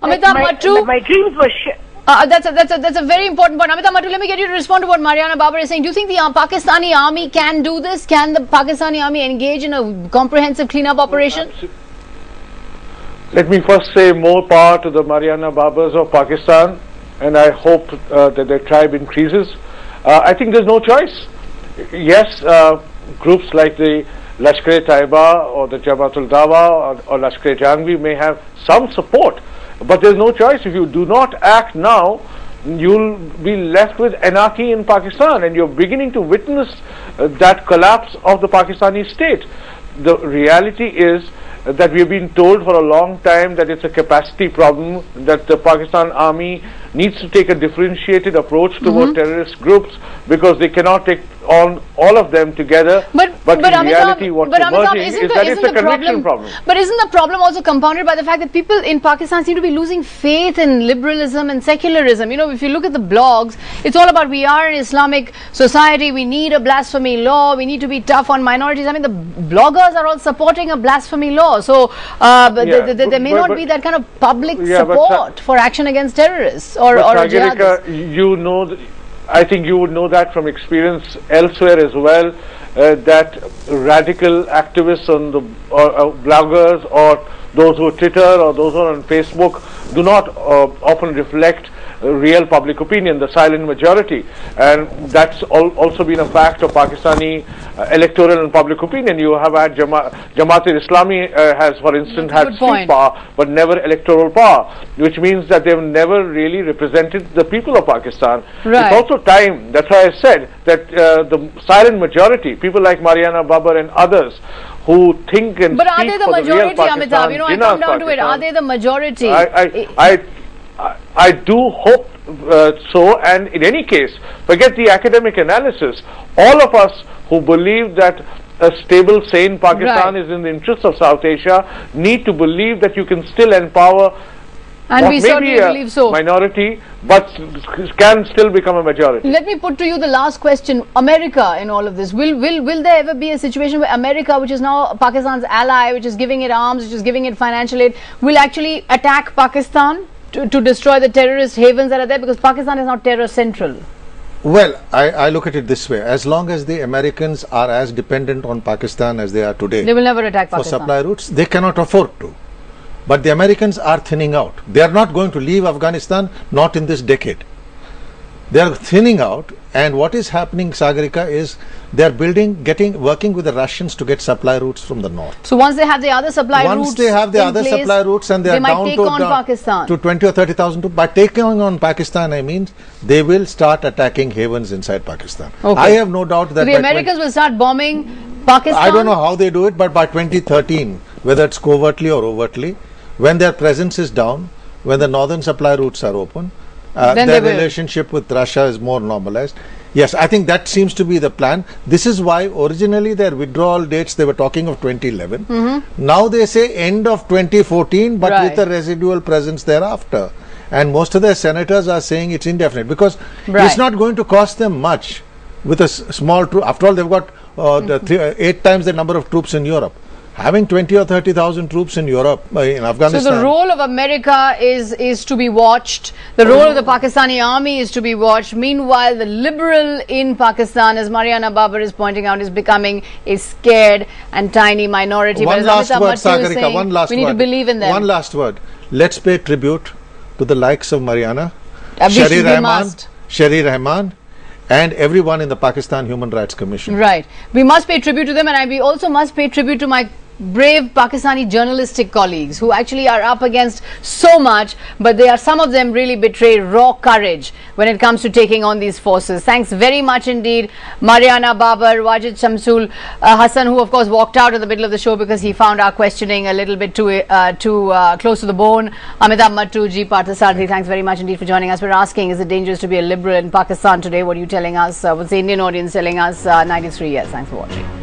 Amitabh Mattu. My dreams were that's a very important point. Amitabh Mattu, let me get you to respond to what Mariana Babar is saying. Do you think the Pakistani army can do this? Can the Pakistani army engage in a comprehensive cleanup operation? Let me first say more power to the Mariana Babars of Pakistan, and I hope that their tribe increases. I think there's no choice. Yes, groups like the Lashkar-e-Taiba or the Jamaat-ul-Dawa or Lashkar-e-Jhangvi may have some support, but there's no choice. If you do not act now, you'll be left with anarchy in Pakistan, and you're beginning to witness that collapse of the Pakistani state. The reality is that we have been told for a long time that it's a capacity problem, that the Pakistan army needs to take a differentiated approach toward terrorist groups because they cannot take on all of them together. But in reality, what's emerging is that it's a conviction problem. But isn't the problem also compounded by the fact that people in Pakistan seem to be losing faith in liberalism and secularism? You know, if you look at the blogs, it's all about we are an Islamic society, we need a blasphemy law, we need to be tough on minorities. I mean, the bloggers are all supporting a blasphemy law. So there may not be that kind of public support for action against terrorists or Sagarika, you know, I think you would know that from experience elsewhere as well, that radical activists on the bloggers or those who are Twitter or those who are on Facebook do not often reflect real public opinion, the silent majority, and that's also been a fact of Pakistani electoral and public opinion. You have had Jamaat-e-Islami has, for instance, had street power but never electoral power, which means that they've never really represented the people of Pakistan. It's also time, that's why I said that the silent majority, people like Mariana Babar and others, who think and speak for the real Pakistan, Amitabh, you know, I come down to it, are they the majority? I do hope so, and in any case, forget the academic analysis. All of us who believe that a stable, sane Pakistan is in the interest of South Asia need to believe that you can still empower and we certainly believe so. Minority, but can still become a majority. Let me put to you the last question. America in all of this, will there ever be a situation where America, which is now Pakistan's ally, which is giving it arms, which is giving it financial aid, will actually attack Pakistan to destroy the terrorist havens that are there, because Pakistan is not terror central? Well, I look at it this way. As long as the Americans are as dependent on Pakistan as they are today, they will never attack Pakistan. For supply routes, they cannot afford to. But the Americans are thinning out. They are not going to leave Afghanistan, not in this decade. They are thinning out, and what is happening, Sagarika, is they are working with the Russians to get supply routes from the north. So once they have the other supply routes, once they have the other supply routes, and they are down to 20 or 30,000, by taking on Pakistan, I mean they will start attacking havens inside Pakistan. I have no doubt that the Americans will start bombing Pakistan. I don't know how they do it, but by 2013, whether it's covertly or overtly, when their presence is down, when the northern supply routes are open, their relationship with Russia is more normalized. Yes, I think that seems to be the plan. This is why originally their withdrawal dates, they were talking of 2011. Now they say end of 2014, but with a residual presence thereafter. And most of their senators are saying it's indefinite, because it's not going to cost them much with a small troop. After all, they've got 8 times the number of troops in Europe. Having 20 or 30,000 troops in Europe, in Afghanistan. So the role of America is to be watched. The role of the Pakistani army is to be watched. Meanwhile, the liberal in Pakistan, as Mariana Babar is pointing out, is becoming a scared and tiny minority. One last word, Sagarika, one last word. We need to believe in them. One last word. Let's pay tribute to the likes of Mariana, Sherry Rahman, and everyone in the Pakistan Human Rights Commission. Right. We must pay tribute to them, and we also must pay tribute to my brave Pakistani journalistic colleagues who actually are up against so much, but some of them really betray raw courage when it comes to taking on these forces. Thanks very much indeed, Mariana Babar, Wajid Shamsul Hassan, who of course walked out in the middle of the show because he found our questioning a little bit too close to the bone. Amitabh Mattu, G. Parthasarathy, thanks very much indeed for joining us. We're asking, is it dangerous to be a liberal in Pakistan today? What are you telling us? What's the Indian audience telling us? 93 years. Thanks for watching.